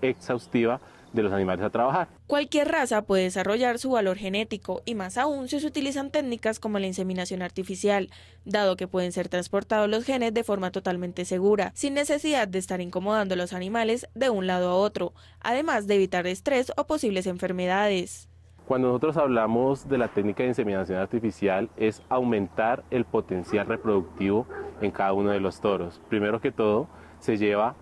exhaustiva de los animales a trabajar. Cualquier raza puede desarrollar su valor genético y más aún si se utilizan técnicas como la inseminación artificial, dado que pueden ser transportados los genes de forma totalmente segura, sin necesidad de estar incomodando a los animales de un lado a otro, además de evitar estrés o posibles enfermedades. Cuando nosotros hablamos de la técnica de inseminación artificial es aumentar el potencial reproductivo en cada uno de los toros. Primero que todo, se lleva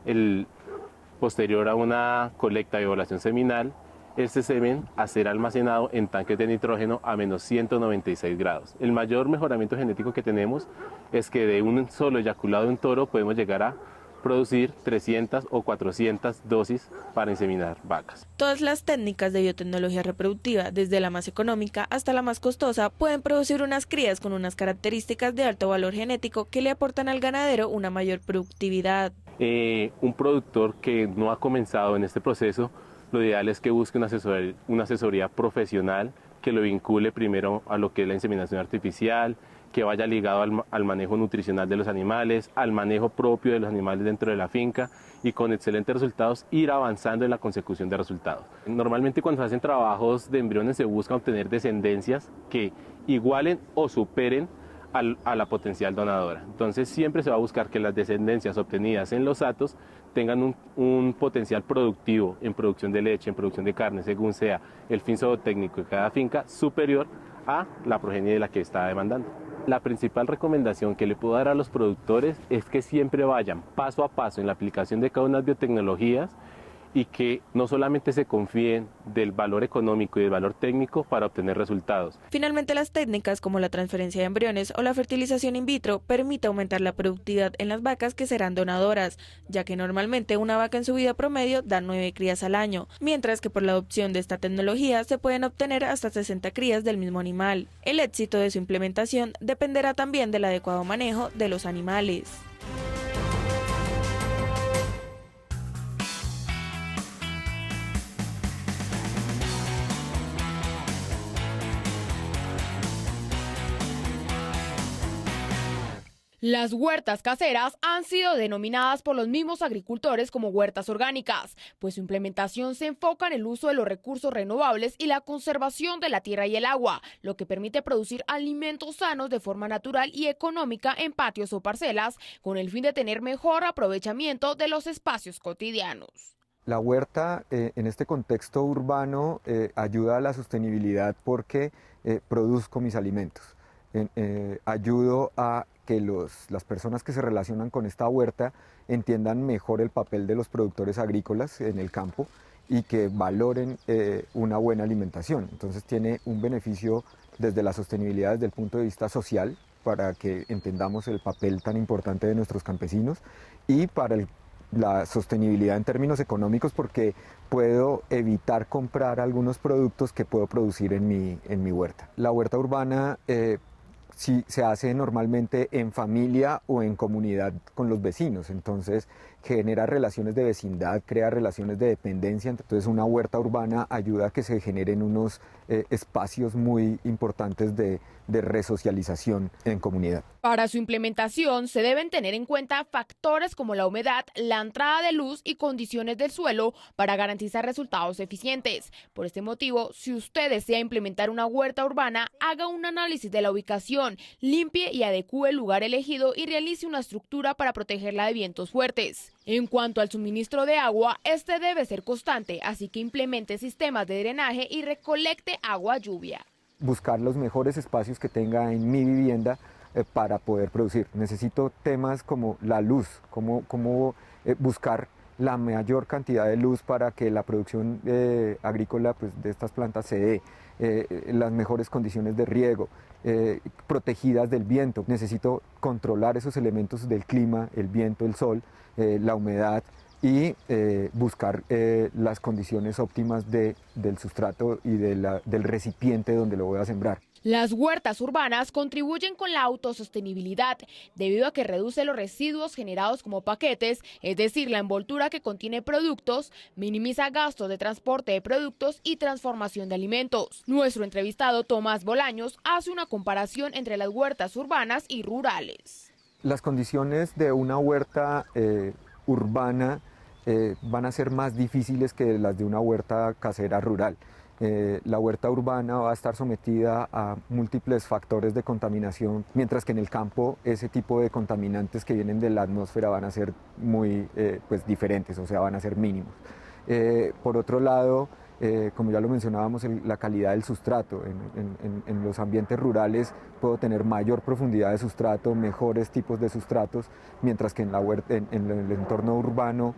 posterior a una colecta y ovulación seminal, este semen a ser almacenado en tanques de nitrógeno a menos 196 grados. El mayor mejoramiento genético que tenemos es que de un solo eyaculado de un toro podemos llegar a producir 300 o 400 dosis para inseminar vacas. Todas las técnicas de biotecnología reproductiva, desde la más económica hasta la más costosa, pueden producir unas crías con unas características de alto valor genético que le aportan al ganadero una mayor productividad. Un productor que no ha comenzado en este proceso, lo ideal es que busque una asesoría profesional que lo vincule primero a lo que es la inseminación artificial, que vaya ligado al manejo nutricional de los animales, al manejo propio de los animales dentro de la finca y con excelentes resultados ir avanzando en la consecución de resultados. Normalmente cuando se hacen trabajos de embriones se busca obtener descendencias que igualen o superen a la potencial donadora. Entonces siempre se va a buscar que las descendencias obtenidas en los hatos tengan un potencial productivo en producción de leche, en producción de carne, según sea el fin zootécnico de cada finca, superior a la progenie de la que está demandando. La principal recomendación que le puedo dar a los productores es que siempre vayan paso a paso en la aplicación de cada una de las biotecnologías y que no solamente se confíen del valor económico y del valor técnico para obtener resultados. Finalmente, las técnicas como la transferencia de embriones o la fertilización in vitro permite aumentar la productividad en las vacas que serán donadoras, ya que normalmente una vaca en su vida promedio da 9 crías al año, mientras que por la adopción de esta tecnología se pueden obtener hasta 60 crías del mismo animal. El éxito de su implementación dependerá también del adecuado manejo de los animales. Las huertas caseras han sido denominadas por los mismos agricultores como huertas orgánicas, pues su implementación se enfoca en el uso de los recursos renovables y la conservación de la tierra y el agua, lo que permite producir alimentos sanos de forma natural y económica en patios o parcelas, con el fin de tener mejor aprovechamiento de los espacios cotidianos. La huerta en este contexto urbano ayuda a la sostenibilidad porque produzco mis alimentos, ayudo a que las personas que se relacionan con esta huerta entiendan mejor el papel de los productores agrícolas en el campo y que valoren una buena alimentación. Entonces tiene un beneficio desde la sostenibilidad, desde el punto de vista social, para que entendamos el papel tan importante de nuestros campesinos, y para la sostenibilidad en términos económicos, porque puedo evitar comprar algunos productos que puedo producir en mi huerta. La huerta urbana sí, se hace normalmente en familia o en comunidad con los vecinos, entonces genera relaciones de vecindad, crea relaciones de dependencia. Entonces una huerta urbana ayuda a que se generen unos espacios muy importantes de resocialización en comunidad. Para su implementación se deben tener en cuenta factores como la humedad, la entrada de luz y condiciones del suelo para garantizar resultados eficientes. Por este motivo, si usted desea implementar una huerta urbana, haga un análisis de la ubicación, limpie y adecúe el lugar elegido y realice una estructura para protegerla de vientos fuertes. En cuanto al suministro de agua, este debe ser constante, así que implemente sistemas de drenaje y recolecte agua lluvia. Buscar los mejores espacios que tenga en mi vivienda para poder producir. Necesito temas como la luz, cómo buscar la mayor cantidad de luz para que la producción agrícola de estas plantas se dé, las mejores condiciones de riego, protegidas del viento. Necesito controlar esos elementos del clima, el viento, el sol, la humedad, y buscar las condiciones óptimas del sustrato y del recipiente donde lo voy a sembrar. Las huertas urbanas contribuyen con la autosostenibilidad debido a que reduce los residuos generados como paquetes, es decir, la envoltura que contiene productos, minimiza gastos de transporte de productos y transformación de alimentos. Nuestro entrevistado Tomás Bolaños hace una comparación entre las huertas urbanas y rurales. Las condiciones de una huerta urbana van a ser más difíciles que las de una huerta casera rural. La huerta urbana va a estar sometida a múltiples factores de contaminación, mientras que en el campo ese tipo de contaminantes que vienen de la atmósfera van a ser muy diferentes, o sea, van a ser mínimos. Por otro lado, como ya lo mencionábamos, la calidad del sustrato. En los ambientes rurales puedo tener mayor profundidad de sustrato, mejores tipos de sustratos, mientras que en el entorno urbano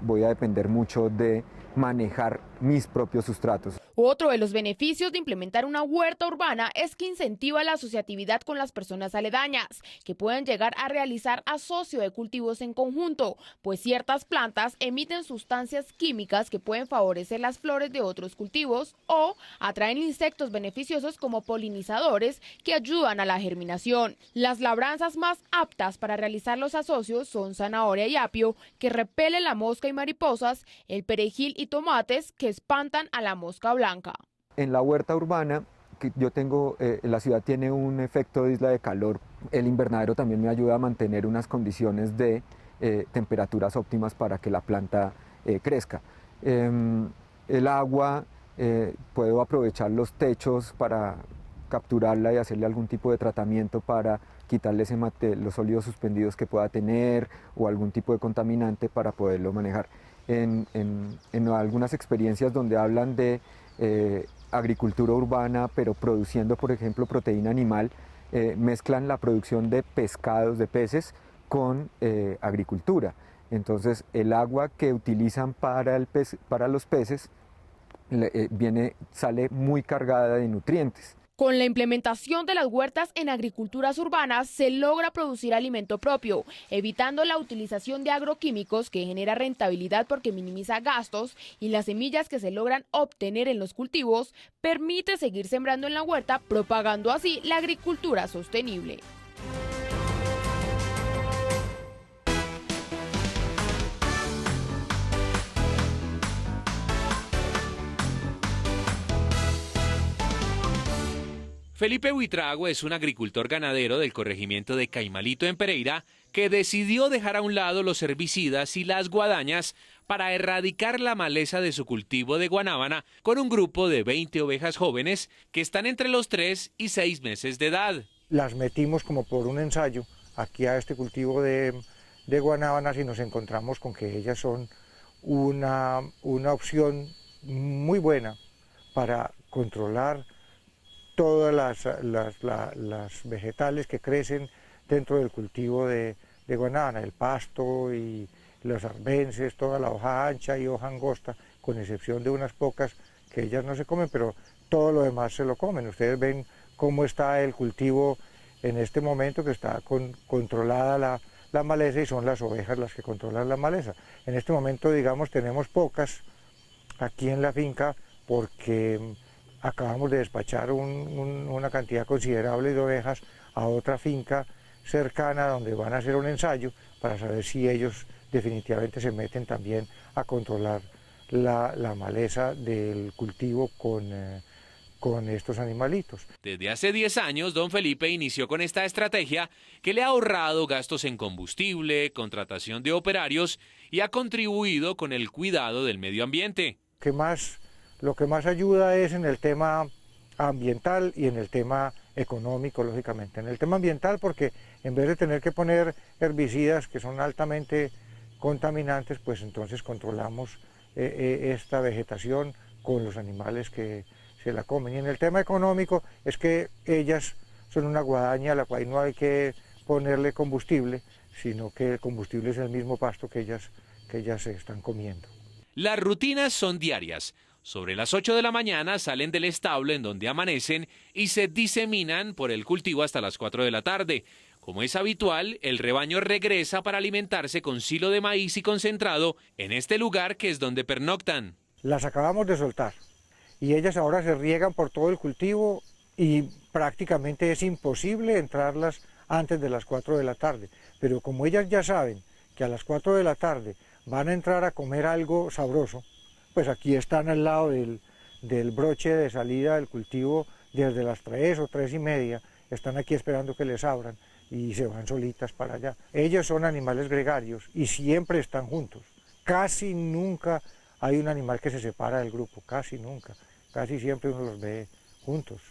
voy a depender mucho de manejar mis propios sustratos. Otro de los beneficios de implementar una huerta urbana es que incentiva la asociatividad con las personas aledañas, que pueden llegar a realizar asocio de cultivos en conjunto, pues ciertas plantas emiten sustancias químicas que pueden favorecer las flores de otros cultivos o atraen insectos beneficiosos como polinizadores que ayudan a la germinación. Las labranzas más aptas para realizar los asocios son zanahoria y apio, que repelen la mosca y mariposas, el perejil y tomates, que espantan a la mosca blanca. En la huerta urbana que yo tengo, la ciudad tiene un efecto de isla de calor. El invernadero también me ayuda a mantener unas condiciones de temperaturas óptimas para que la planta crezca. El agua, puedo aprovechar los techos para capturarla y hacerle algún tipo de tratamiento para quitarle los sólidos suspendidos que pueda tener o algún tipo de contaminante para poderlo manejar. En algunas experiencias donde hablan de agricultura urbana, pero produciendo, por ejemplo, proteína animal, mezclan la producción de pescados, de peces, con agricultura. Entonces, el agua que utilizan para los peces sale muy cargada de nutrientes. Con la implementación de las huertas en agriculturas urbanas se logra producir alimento propio, evitando la utilización de agroquímicos que genera rentabilidad porque minimiza gastos, y las semillas que se logran obtener en los cultivos permite seguir sembrando en la huerta, propagando así la agricultura sostenible. Felipe Buitrago es un agricultor ganadero del corregimiento de Caimalito en Pereira que decidió dejar a un lado los herbicidas y las guadañas para erradicar la maleza de su cultivo de guanábana con un grupo de 20 ovejas jóvenes que están entre los 3 y 6 meses de edad. Las metimos como por un ensayo aquí a este cultivo de guanábanas y nos encontramos con que ellas son una opción muy buena para controlar todas las vegetales que crecen dentro del cultivo de guanábana, el pasto y los arbences, toda la hoja ancha y hoja angosta, con excepción de unas pocas que ellas no se comen, pero todo lo demás se lo comen. Ustedes ven cómo está el cultivo en este momento, que está controlada la maleza, y son las ovejas las que controlan la maleza. En este momento, digamos, tenemos pocas aquí en la finca porque acabamos de despachar una cantidad considerable de ovejas a otra finca cercana donde van a hacer un ensayo para saber si ellos definitivamente se meten también a controlar la maleza del cultivo con estos animalitos. Desde hace 10 años, don Felipe inició con esta estrategia que le ha ahorrado gastos en combustible, contratación de operarios y ha contribuido con el cuidado del medio ambiente. Lo que más ayuda es en el tema ambiental y en el tema económico, lógicamente. En el tema ambiental, porque en vez de tener que poner herbicidas que son altamente contaminantes, pues entonces controlamos esta vegetación con los animales que se la comen. Y en el tema económico es que ellas son una guadaña a la cual no hay que ponerle combustible, sino que el combustible es el mismo pasto que ellas se están comiendo. Las rutinas son diarias. Sobre las 8 de la mañana salen del establo en donde amanecen y se diseminan por el cultivo hasta las 4 de la tarde. Como es habitual, el rebaño regresa para alimentarse con silo de maíz y concentrado en este lugar que es donde pernoctan. Las acabamos de soltar y ellas ahora se riegan por todo el cultivo y prácticamente es imposible entrarlas antes de las 4 de la tarde. Pero como ellas ya saben que a las 4 de la tarde van a entrar a comer algo sabroso, pues aquí están al lado del broche de salida del cultivo desde las 3 o 3:30, están aquí esperando que les abran y se van solitas para allá. Ellos son animales gregarios y siempre están juntos. Casi nunca hay un animal que se separa del grupo, casi nunca. Casi siempre uno los ve juntos.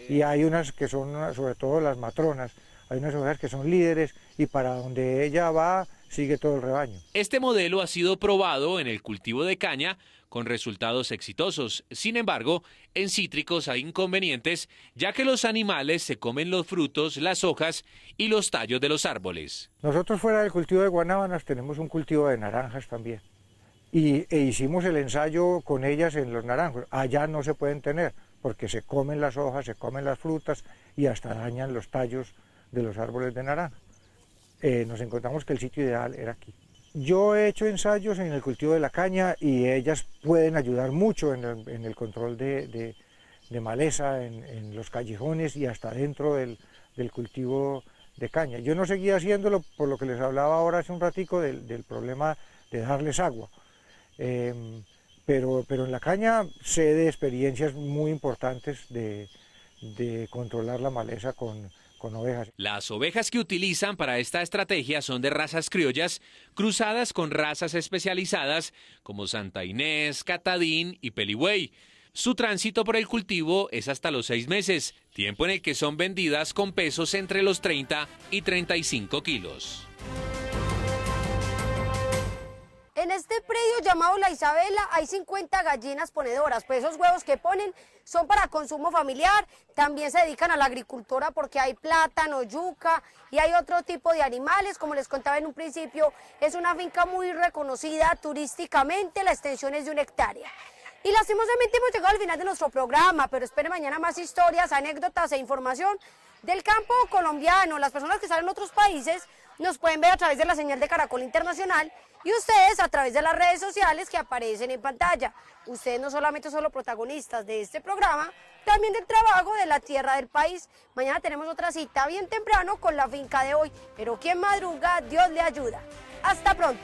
Y hay unas que son, sobre todo las matronas, hay unas ovejas que son líderes y para donde ella va sigue todo el rebaño. Este modelo ha sido probado en el cultivo de caña con resultados exitosos. Sin embargo, en cítricos hay inconvenientes, ya que los animales se comen los frutos, las hojas y los tallos de los árboles. Nosotros fuera del cultivo de guanábanas tenemos un cultivo de naranjas también. E hicimos el ensayo con ellas en los naranjos. Allá no se pueden tener porque se comen las hojas, se comen las frutas y hasta dañan los tallos de los árboles de naranja. Nos encontramos que el sitio ideal era aquí. Yo he hecho ensayos en el cultivo de la caña y ellas pueden ayudar mucho en el control de maleza, en los callejones y hasta dentro del cultivo de caña. Yo no seguía haciéndolo por lo que les hablaba ahora hace un ratico del problema de darles agua. Pero en la caña sé de experiencias muy importantes de controlar la maleza con ovejas. Las ovejas que utilizan para esta estrategia son de razas criollas cruzadas con razas especializadas como Santa Inés, Catadín y Peligüey. Su tránsito por el cultivo es hasta los 6 meses, tiempo en el que son vendidas con pesos entre los 30 y 35 kilos. En este predio llamado La Isabela hay 50 gallinas ponedoras, pues esos huevos que ponen son para consumo familiar, también se dedican a la agricultura porque hay plátano, yuca y hay otro tipo de animales, como les contaba en un principio, es una finca muy reconocida turísticamente, la extensión es de 1 hectárea. Y lastimosamente hemos llegado al final de nuestro programa, pero esperen mañana más historias, anécdotas e información del campo colombiano. Las personas que están en otros países nos pueden ver a través de la señal de Caracol Internacional y ustedes a través de las redes sociales que aparecen en pantalla. Ustedes no solamente son los protagonistas de este programa, también del trabajo de la tierra del país. Mañana tenemos otra cita bien temprano con la finca de hoy, pero quien madruga, Dios le ayuda. Hasta pronto.